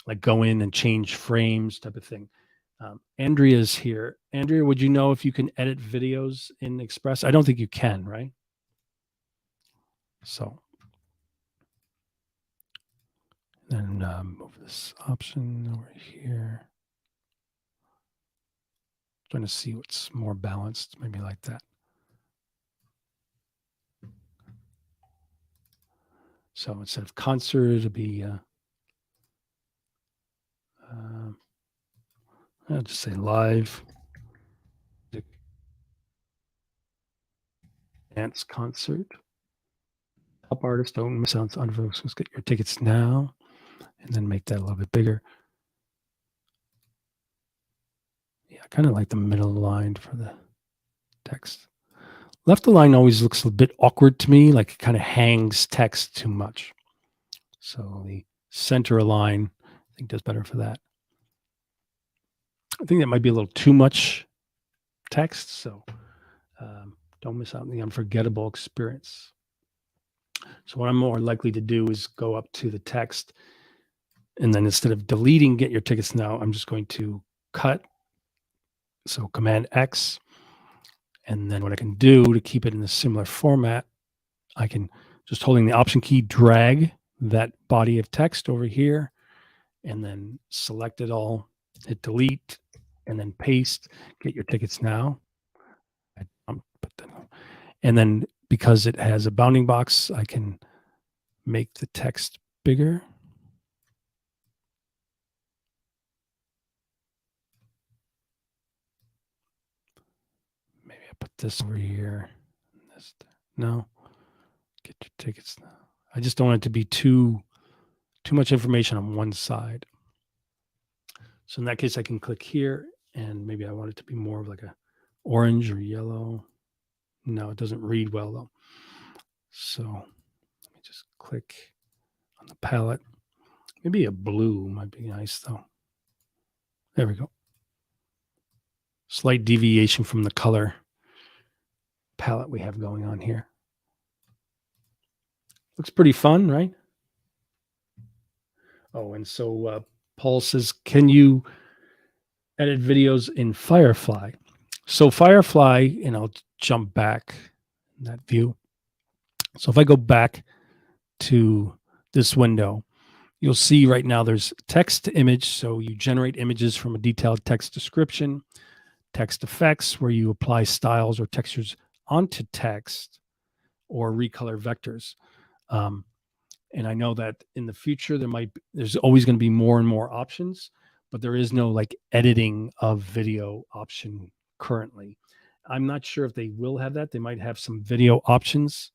like go in and change frames type of thing. Andrea's here. Andrea, would you know if you can edit videos in Express? I don't think you can, right? So then move this option over here. Trying to see what's more balanced, maybe like that. So instead of concert, it'll be, I'll just say live dance concert. Top artist, don't miss out on folks. Let's get your tickets now and then make that a little bit bigger. Yeah, I kind of like the middle line for the text. Left line always looks a bit awkward to me, like it kind of hangs text too much. So the center line, I think, does better for that. I think that might be a little too much text, so don't miss out on the unforgettable experience. So what I'm more likely to do is go up to the text, and then instead of deleting get your tickets now, I'm just going to cut. So Command X, and then what I can do to keep it in a similar format, I can just holding the Option key, drag that body of text over here, and then select it all, hit delete, and then paste, get your tickets now. And then because it has a bounding box, I can make the text bigger. Maybe I put this over here. No, get your tickets now. I just don't want it to be too much information on one side. So in that case, I can click here, and maybe I want it to be more of like a orange or yellow. No, it doesn't read well though. So let me just click on the palette. Maybe a blue might be nice though. There we go. Slight deviation from the color palette we have going on here. Looks pretty fun, right? Oh, and so Paul says, can you edit videos in Firefly? So Firefly, and I'll jump back in that view. So if I go back to this window, you'll see right now there's text to image. So you generate images from a detailed text description, text effects, where you apply styles or textures onto text, or recolor vectors. And I know that in the future there's always going to be more and more options, but there is no like editing of video option currently. I'm not sure if they will have that. They might have some video options,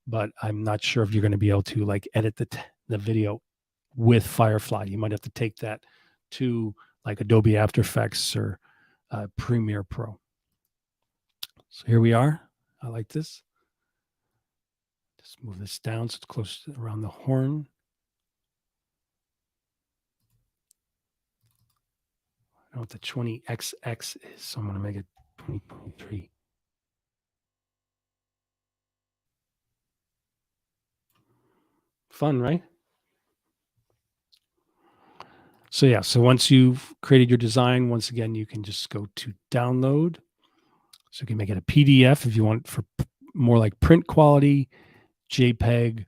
but I'm not sure if you're going to be able to like edit the video with Firefly. You might have to take that to like Adobe After Effects or Premiere Pro. So here we are. I like this. Just move this down so it's close around the horn. I know what the 20XX is, so I'm going to make it 2023. Fun, right? So yeah, so once you've created your design, once again, you can just go to download. So you can make it a PDF if you want for more like print quality, JPEG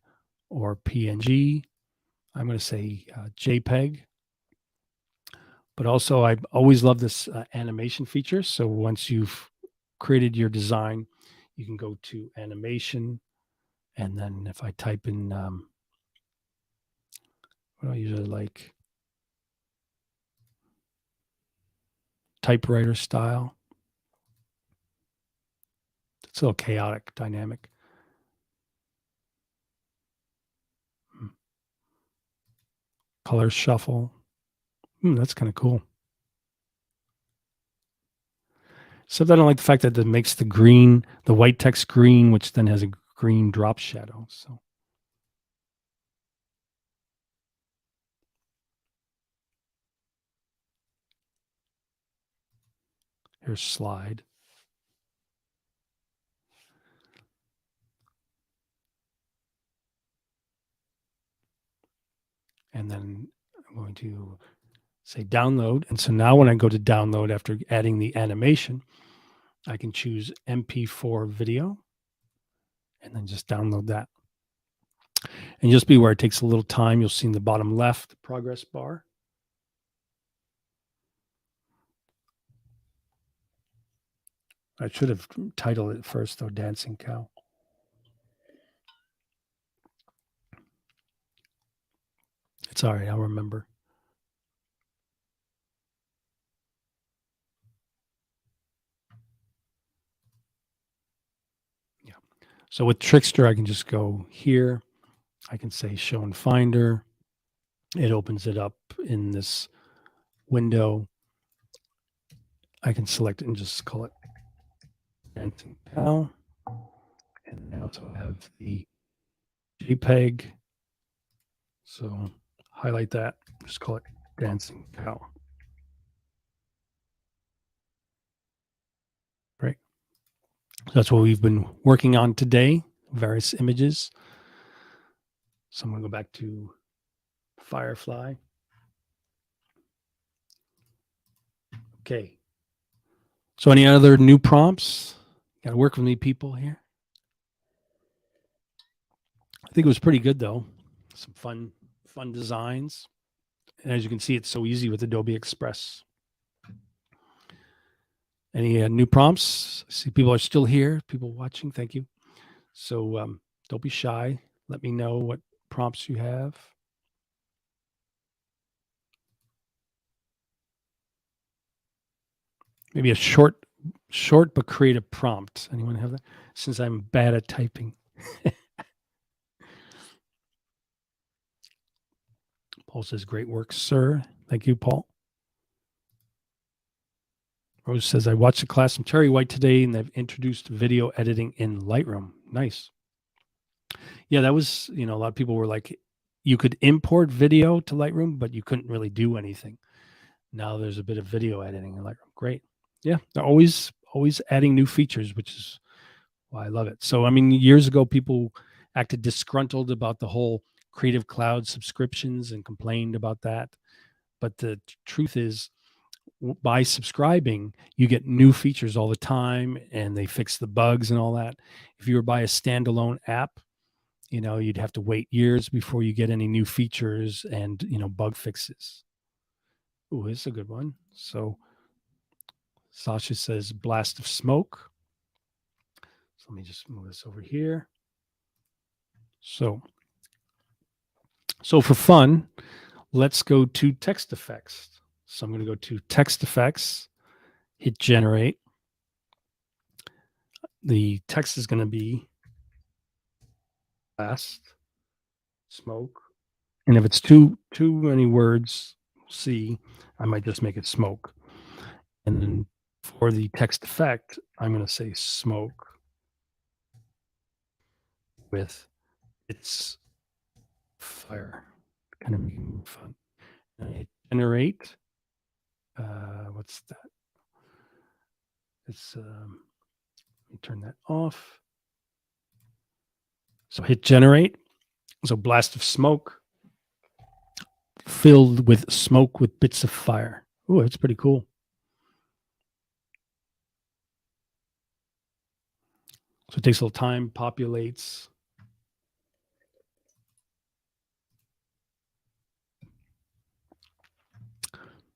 or PNG. I'm going to say JPEG. But also, I always love this animation feature. So once you've created your design, you can go to animation. And then if I type in, what I usually like, typewriter style. It's a little chaotic, dynamic. Color shuffle. That's kind of cool. Except I don't like the fact that it makes the green, the white text green, which then has a green drop shadow. So here's slide. And then I'm going to say download. And so now when I go to download after adding the animation, I can choose MP4 video and then just download that. And just be aware it takes a little time. You'll see in the bottom left progress bar. I should have titled it first, though, Dancing Cow. It's all right. I'll remember. Yeah. So with Trickster, I can just go here. I can say show in Finder. It opens it up in this window. I can select it and just call it Dancing Cow. And I also have the JPEG. So highlight that, just call it Dancing Cow. Great. So that's what we've been working on today, various images. So I'm going to go back to Firefly. Okay. So any other new prompts? Got to work with me people here. I think it was pretty good though. Some fun designs. And as you can see, it's so easy with Adobe Express. Any new prompts? I see people are still here, people watching. Thank you. So don't be shy. Let me know what prompts you have. Maybe a short but creative prompt. Anyone have that? Since I'm bad at typing. Paul says, great work, sir. Thank you, Paul. Rose says, I watched a class from Terry White today and they've introduced video editing in Lightroom. Nice. Yeah, that was, a lot of people were like, you could import video to Lightroom, but you couldn't really do anything. Now there's a bit of video editing in Lightroom. Great. Yeah, they're always adding new features, which is why I love it. So, I mean, years ago, people acted disgruntled about the whole Creative Cloud subscriptions and complained about that. But the truth is, by subscribing, you get new features all the time and they fix the bugs and all that. If you were by a standalone app, you'd have to wait years before you get any new features and, bug fixes. Ooh, this is a good one. So Sasha says blast of smoke. So let me just move this over here. So for fun, let's go to text effects. So I'm going to go to text effects, hit generate. The text is going to be blast, smoke. And if it's too many words, see, I might just make it smoke. And then for the text effect, I'm going to say smoke with its fire. Kind of making it fun. And I hit generate. What's that? It's let me turn that off. So hit generate. So blast of smoke filled with smoke with bits of fire. Oh, that's pretty cool. So it takes a little time, populates.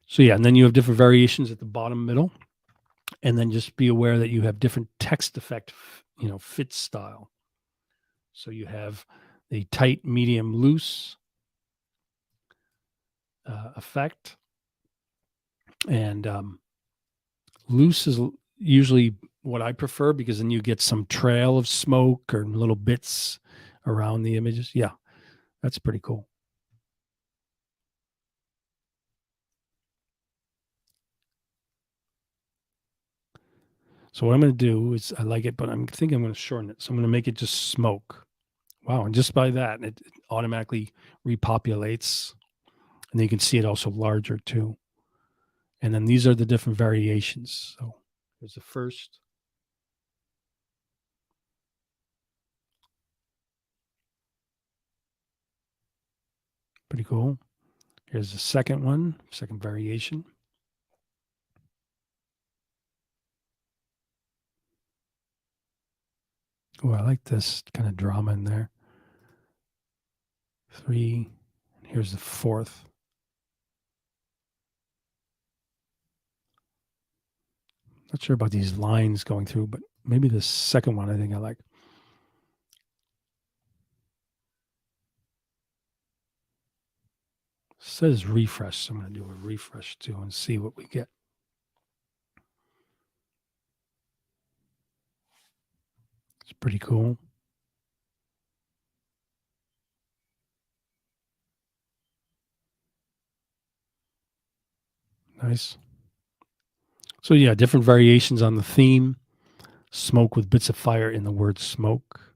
So yeah, and then you have different variations at the bottom middle. And then just be aware that you have different text effect, fit style. So you have the tight, medium, loose effect. And loose is usually what I prefer, because then you get some trail of smoke or little bits around the images. Yeah, that's pretty cool. So what I'm going to do is, I like it, but I'm thinking I'm going to shorten it. So I'm going to make it just smoke. Wow. And just by that, it automatically repopulates. And then you can see it also larger too. And then these are the different variations. So here's the first. Pretty cool. Here's the second one, second variation. Oh, I like this kind of drama in there. 3. And here's the fourth. Not sure about these lines going through, but maybe the second one I think I like. It says refresh, so I'm going to do a refresh too and see what we get. It's pretty cool. Nice. So yeah, different variations on the theme. Smoke with bits of fire in the word smoke.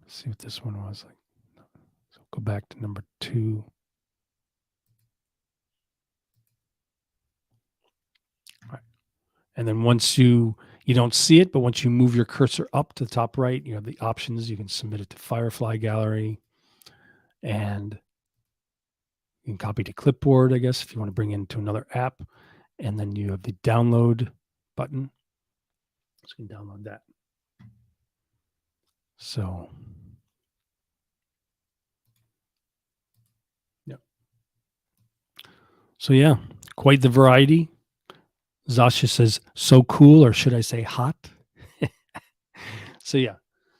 Let's see what this one was like. So go back to number 2. All right. And then once you don't see it, but once you move your cursor up to the top right, you have the options. You can submit it to Firefly Gallery, and you can copy to clipboard, I guess, if you want to bring it into another app. And then you have the download button. So you can download that. So, yeah. So, yeah, quite the variety. Zasha says, so cool, or should I say hot? So, yeah.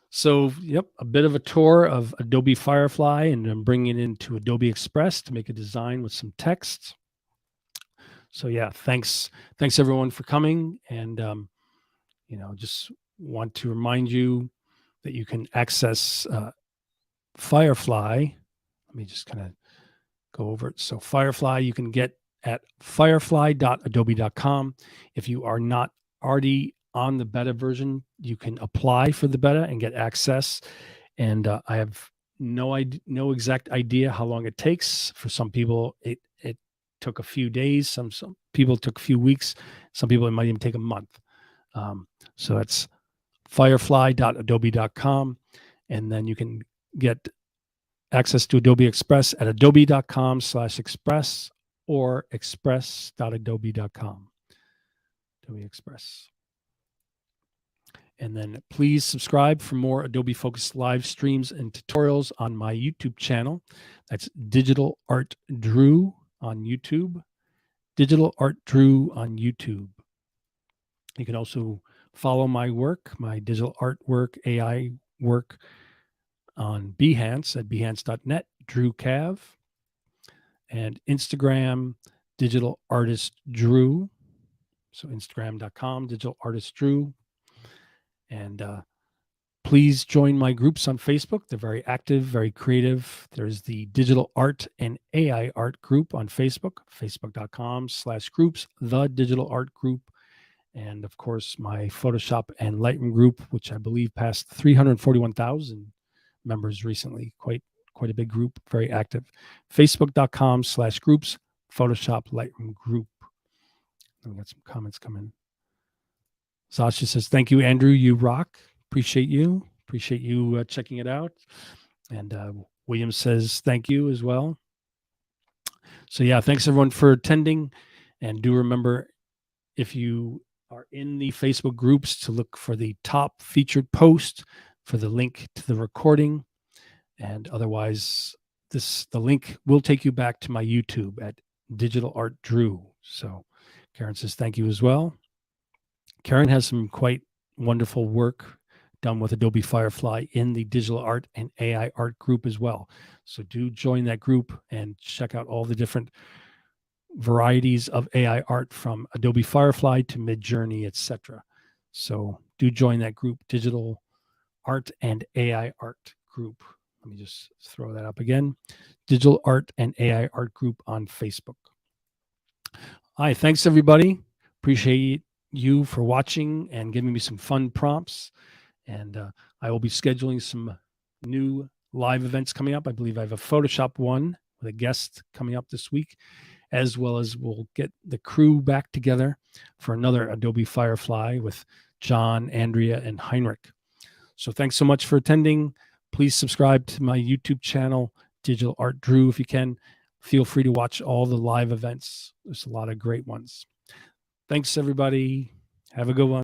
So, yep, a bit of a tour of Adobe Firefly, and I'm bringing it into Adobe Express to make a design with some text. So, yeah, thanks everyone for coming. And, just want to remind you that you can access Firefly. Let me just kind of go over it. So Firefly, you can get at firefly.adobe.com. If you are not already on the beta version, you can apply for the beta and get access. And I have no exact idea how long it takes. For some people, it took a few days. Some people took a few weeks. Some people, it might even take a month. So that's firefly.adobe.com. And then you can get access to Adobe Express at adobe.com/express or express.adobe.com. Adobe Express. And then please subscribe for more Adobe Focus live streams and tutorials on my YouTube channel. That's Digital Art Drew on YouTube. Digital Art Drew on YouTube. You can also follow my work, my digital artwork, AI work on Behance at behance.net, Drew Cav, and Instagram, Digital Artist Drew. So Instagram.com, Digital Artist Drew. And please join my groups on Facebook. They're very active, very creative. There's the Digital Art and AI Art group on Facebook, facebook.com/groups, the Digital Art Group. And of course, my Photoshop and Lightroom group, which I believe passed 341,000 members recently. Quite a big group, very active. Facebook.com/groups, Photoshop Lightroom group. We got some comments coming. Sasha says, thank you, Andrew. You rock. Appreciate you. Appreciate you checking it out. And William says, thank you as well. So yeah, thanks everyone for attending. And do remember, if you are in the Facebook groups, to look for the top featured post for the link to the recording. And otherwise, the link will take you back to my YouTube at Digital Art Drew. So Karen says thank you as well. Karen has some quite wonderful work done with Adobe Firefly in the digital art and AI art group as well. So do join that group and check out all the different varieties of AI art from Adobe Firefly to Midjourney, etc. So do join that group, Digital Art and AI Art Group. Let me just throw that up again. Digital Art and AI Art Group on Facebook. All right, thanks everybody. Appreciate you for watching and giving me some fun prompts. And I will be scheduling some new live events coming up. I believe I have a Photoshop one with a guest coming up this week, as well as we'll get the crew back together for another Adobe Firefly with John, Andrea, and Heinrich. So thanks so much for attending. Please subscribe to my YouTube channel, Digital Art Drew, if you can. Feel free to watch all the live events. There's a lot of great ones. Thanks, everybody. Have a good one.